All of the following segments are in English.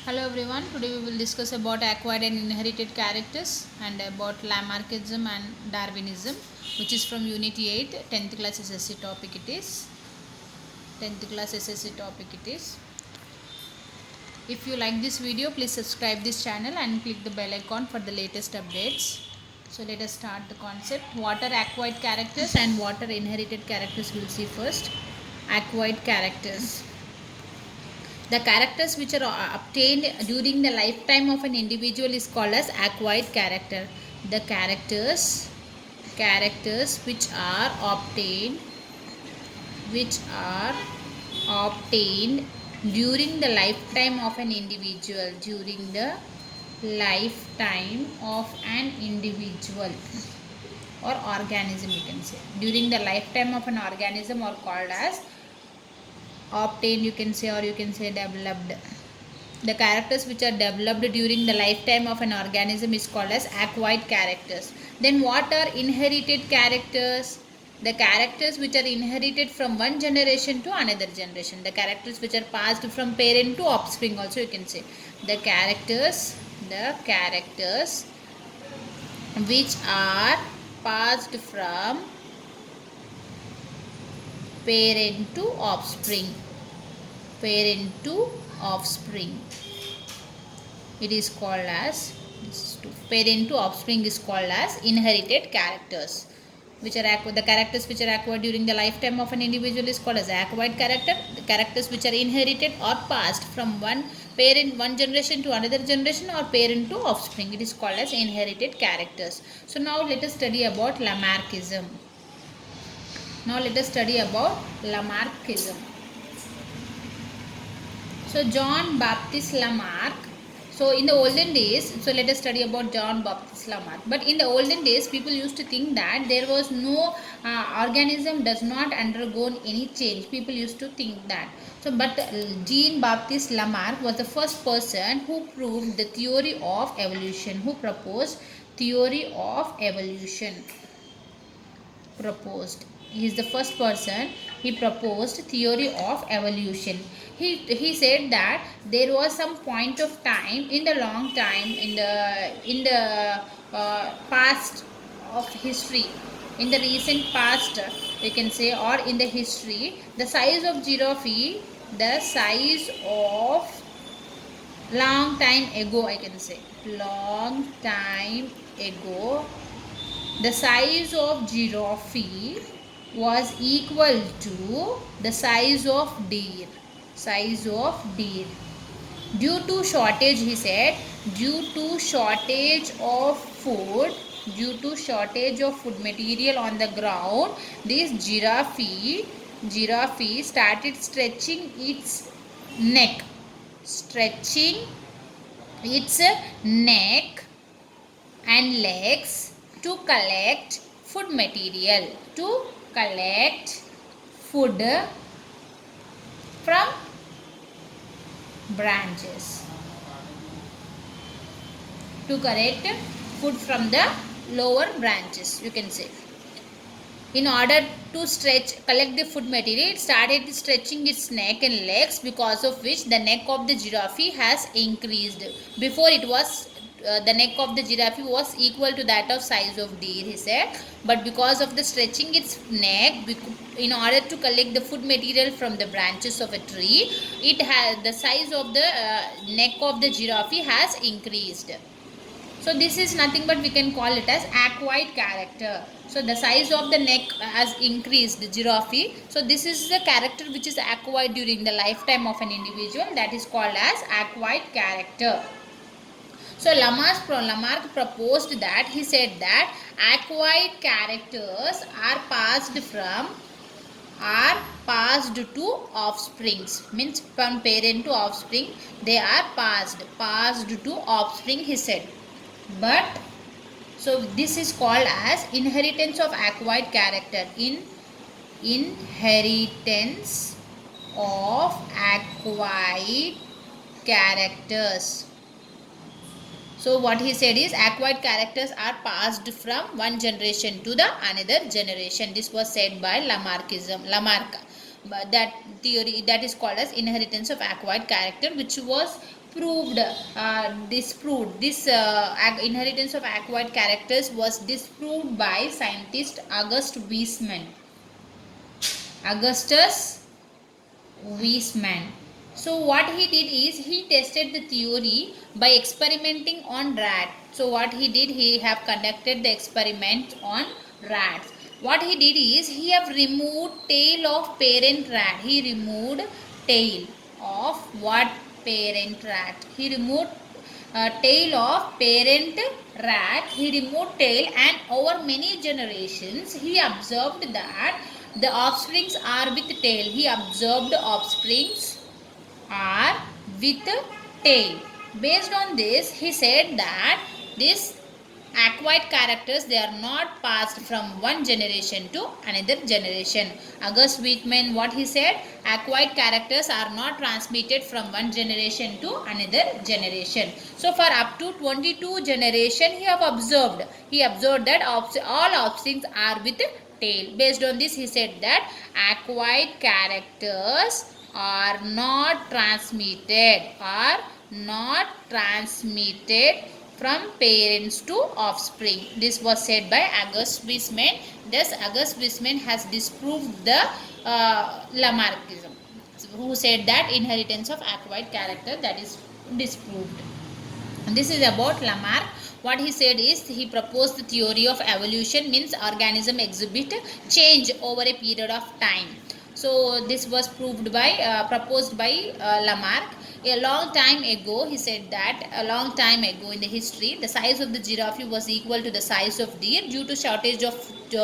Hello everyone, today we will discuss about acquired and inherited characters and about Lamarckism and Darwinism, which is from Unit 8, 10th class SSC topic it is. 10th class SSC topic it is. If you like this video, please subscribe this channel and click the bell icon for the latest updates. So let us start the concept. What are acquired characters and what are inherited characters we'll see first. Acquired characters. The characters which are obtained during the lifetime of an individual is called as acquired character. The characters which are obtained during the lifetime of an individual, or organism, you can say. During the lifetime of an organism are called as obtained, you can say, or you can say developed. The characters which are developed during the lifetime of an organism is called as acquired characters. Then what are inherited characters? The characters which are inherited from one generation to another generation. The characters which are passed from parent to offspring also, you can say. The characters which are passed from parent to offspring. It is called as parent to offspring is called as inherited characters. Which are the characters which are acquired during the lifetime of an individual is called as acquired character. The characters which are inherited or passed from one generation to another generation or parent to offspring, it is called as inherited characters. So now let us study about Lamarckism. So John Baptist Lamarck. So in the olden days, so let us study about John Baptist Lamarck. But in the olden days, people used to think that there was no organism does not undergo any change. People used to think that. So but Jean Baptist Lamarck was the first person who proved the theory of evolution, who proposed theory of evolution. He is the first person. He proposed theory of evolution. He said that there was some point of time in the long time in the past of history, in the recent past, we can say, or in the history, the size of giraffe, the size of long time ago, I can say, long time ago, the size of giraffe was equal to the size of deer. Due to shortage, he said, due to shortage of food material on the ground, this giraffe started stretching its neck and legs to collect food material, food from branches, to collect food from the lower branches, you can say. In order to collect the food material, it started stretching its neck and legs, because of which the neck of the giraffe has increased. Before it was the neck of the giraffe was equal to that of size of deer, he said, but because of the stretching its neck in order to collect the food material from the branches of a tree, it has the size of the neck of the giraffe has increased. So this is nothing but we can call it as acquired character. So the size of the neck has increased, the giraffe. So this is the character which is acquired during the lifetime of an individual, that is called as acquired character. So Lamarck proposed that, he said that acquired characters are passed to offsprings, means from parent to offspring, they are passed to offspring, he said. But so this is called as inheritance of acquired character. Inheritance of acquired characters. So what he said is acquired characters are passed from one generation to the another generation. This was said by Lamarck. But that theory, that is called as inheritance of acquired character, which was proved, disproved. This inheritance of acquired characters was disproved by scientist August Weismann. Augustus Weismann. So what he did is he tested the theory by experimenting on rat. So what he did, he have conducted the experiment on rats. What he did is he have removed tail of parent rat. He removed tail of what parent rat? He removed tail of parent rat. He removed tail, and over many generations he observed that the offsprings are with tail. He observed offsprings are with tail. Based on this, he said that this acquired characters, they are not passed from one generation to another generation. August Weismann, what he said, acquired characters are not transmitted from one generation to another generation. So for up to 22 generation he have observed. He observed that all offsprings are with tail. Based on this, he said that acquired characters are not transmitted from parents to offspring. This was said by August Weismann. Thus August Weismann has disproved the Lamarckism, who said that inheritance of acquired character, that is disproved. And this is about Lamarck. What he said is, he proposed the theory of evolution, means organism exhibit change over a period of time. So this was proposed by Lamarck. A long time ago, he said that a long time ago in the history, the size of the giraffe was equal to the size of deer. Due to shortage of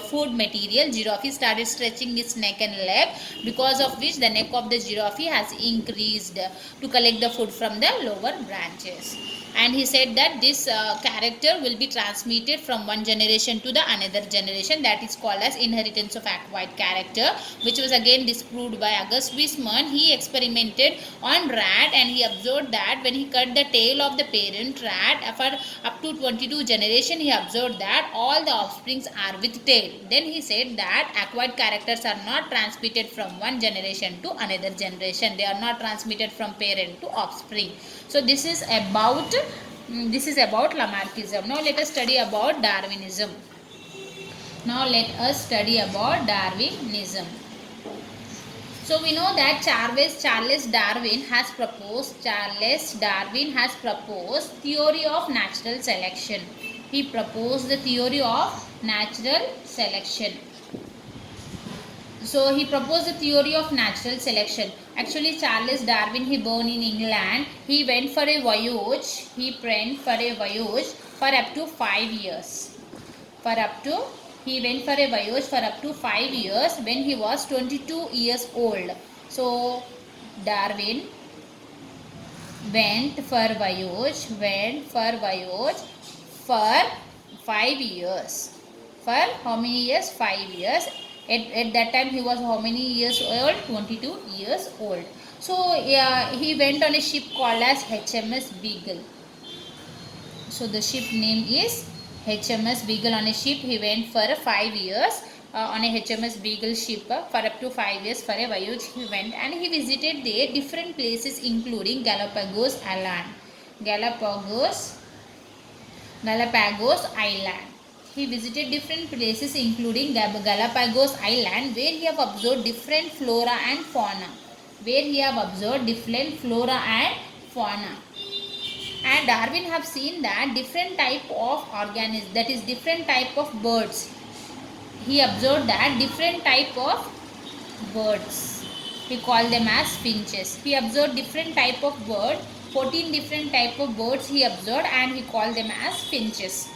food material, giraffe started stretching its neck and leg, because of which the neck of the giraffe has increased to collect the food from the lower branches. And he said that this character will be transmitted from one generation to the another generation. That is called as inheritance of acquired character, which was again disproved by August Weismann. He experimented on rat, and he observed that when he cut the tail of the parent rat for up to 22 generation, he observed that all the offsprings are with tail. Then he said that acquired characters are not transmitted from one generation to another generation. They are not transmitted from parent to offspring. So this is about Lamarckism. Now let us study about Darwinism. So we know that Charles Darwin has proposed theory of natural selection. He proposed the theory of natural selection. So he proposed the theory of natural selection. Actually, Charles Darwin, he born in England. He went for a voyage. For up to 5 years. He went for a voyage for up to 5 years when he was 22 years old. So Darwin went for voyage for 5 years. For how many years? 5 years. At that time he was how many years old? 22 years old. So he went on a ship called as HMS Beagle. So the ship name is HMS Beagle. On a ship he went for 5 years on a HMS Beagle ship for up to 5 years. For a voyage he went, and he visited there different places including Galapagos Island. He visited different places including Galapagos Island, where he have observed different flora and fauna. And Darwin have seen that different type of organisms, that is different type of birds. He observed that different type of birds, he called them as finches. He observed different type of bird, 14 different type of birds he observed, and he called them as finches.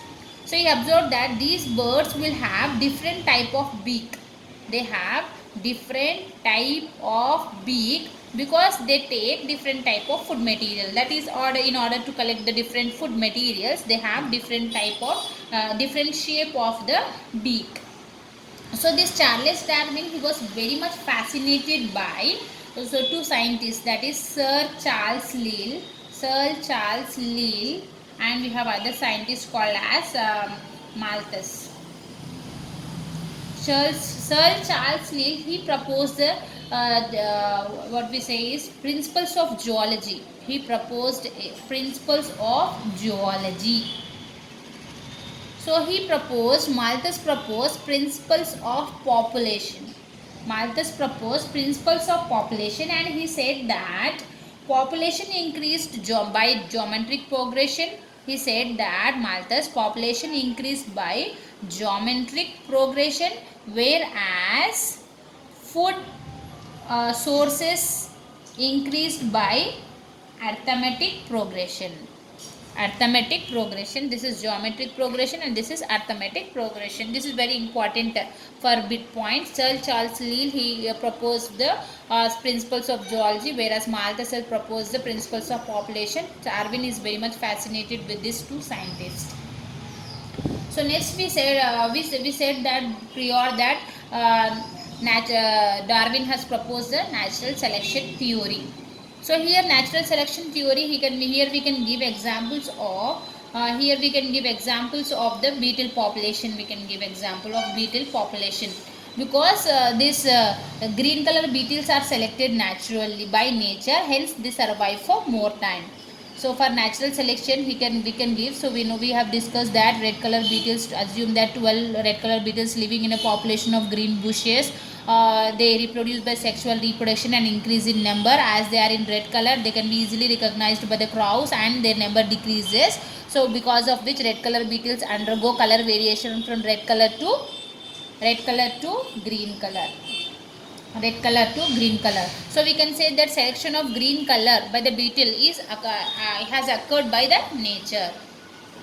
So he observed that these birds will have different type of beak. They have different type of beak because they take different type of food material. That is, in order to collect the different food materials, they have different type of different shape of the beak. So this Charles Darwin, he was very much fascinated by two scientists, that is Sir Charles Lyell, and we have other scientists called as Malthus. Sir Charles Lyell, he proposed what we say is principles of zoology. He proposed principles of zoology. So he proposed, Malthus proposed principles of population. Malthus proposed principles of population, and he said that population increased by geometric progression. He said that Malthus population increased by geometric progression, whereas food sources increased by arithmetic progression. Arithmetic progression, this is geometric progression and this is arithmetic progression. This is very important for bit points. Sir Charles Lyell, he proposed the principles of zoology, whereas Malthus proposed the principles of population. Darwin is very much fascinated with these two scientists. So next we said that prior that Darwin has proposed the natural selection theory. So here natural selection theory, we can give examples of the beetle population. We can give example of beetle population, because this green color beetles are selected naturally by nature, hence they survive for more time. So for natural selection we can give, so we have discussed that red color beetles, assume that 12 red color beetles living in a population of green bushes, they reproduce by sexual reproduction and increase in number. As they are in red color, they can be easily recognized by the crows and their number decreases. So because of which red color beetles undergo color variation from red color to green color. So we can say that selection of green color by the beetle has occurred by the nature.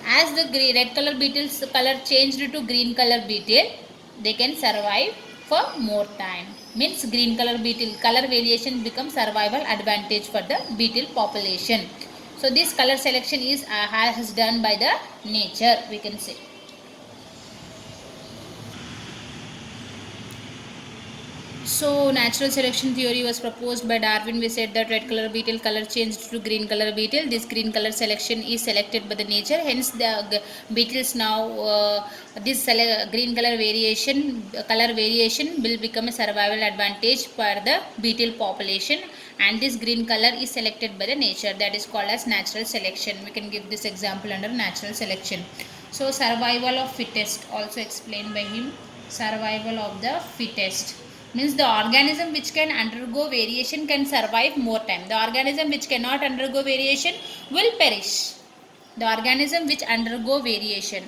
As the red color beetles color changed to green color beetle, they can survive for more time. Means green color beetle color variation becomes survival advantage for the beetle population. So this color selection has done by the nature, we can say. So natural selection theory was proposed by Darwin. We said that red color beetle color changed to green color beetle. This green color selection is selected by the nature. Hence the beetles now this green color variation will become a survival advantage for the beetle population, and this green color is selected by the nature. That is called as natural selection. We can give this example under natural selection. So survival of fittest, also explained by him. Survival of the fittest means the organism which can undergo variation can survive more time. The organism which cannot undergo variation will perish. The organism which undergo variation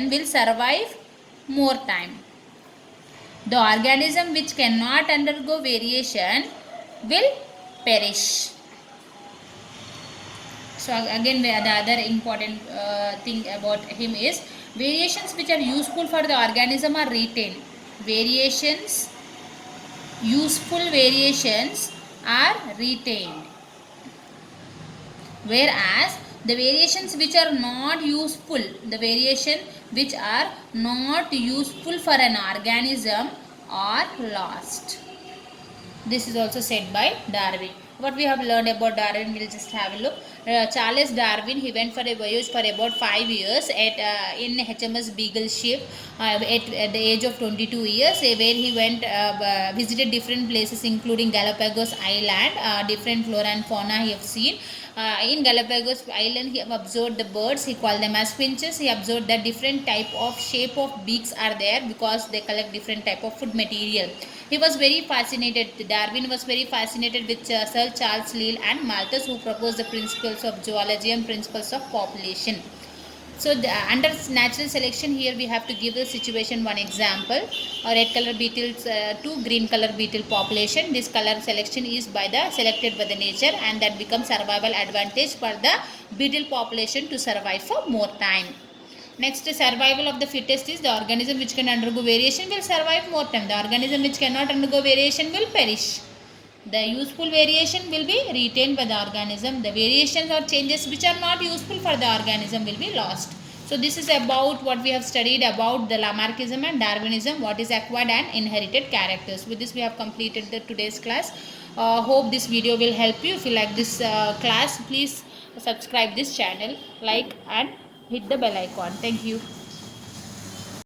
will survive more time. The organism which cannot undergo variation will perish. So again, the other important thing about him is variations which are useful for the organism are retained. Useful variations are retained. Whereas the variations which are not useful, for an organism are lost. This is also said by Darwin. What we have learned about Darwin, we'll just have a look. Charles Darwin, he went for a voyage for about 5 years in HMS Beagle ship at the age of 22 years, where he went visited different places including Galapagos Island. Different flora and fauna he have seen. In Galapagos Island, he observed the birds. He called them as finches. He observed that different type of shape of beaks are there because they collect different type of food material. He was very fascinated. Darwin was very fascinated with Sir Charles Lyell and Malthus, who proposed the principles of zoology and principles of population. So under natural selection, here we have to give the situation one example. Red color beetles to green color beetle population. This color selection is selected by the nature, and that becomes survival advantage for the beetle population to survive for more time. Next, survival of the fittest is the organism which can undergo variation will survive more time. The organism which cannot undergo variation will perish. The useful variation will be retained by the organism. The variations or changes which are not useful for the organism will be lost. So this is about what we have studied about the Lamarckism and Darwinism, what is acquired and inherited characters. With this we have completed today's class. Hope this video will help you. If you like this class, please subscribe this channel, like and hit the bell icon. Thank you.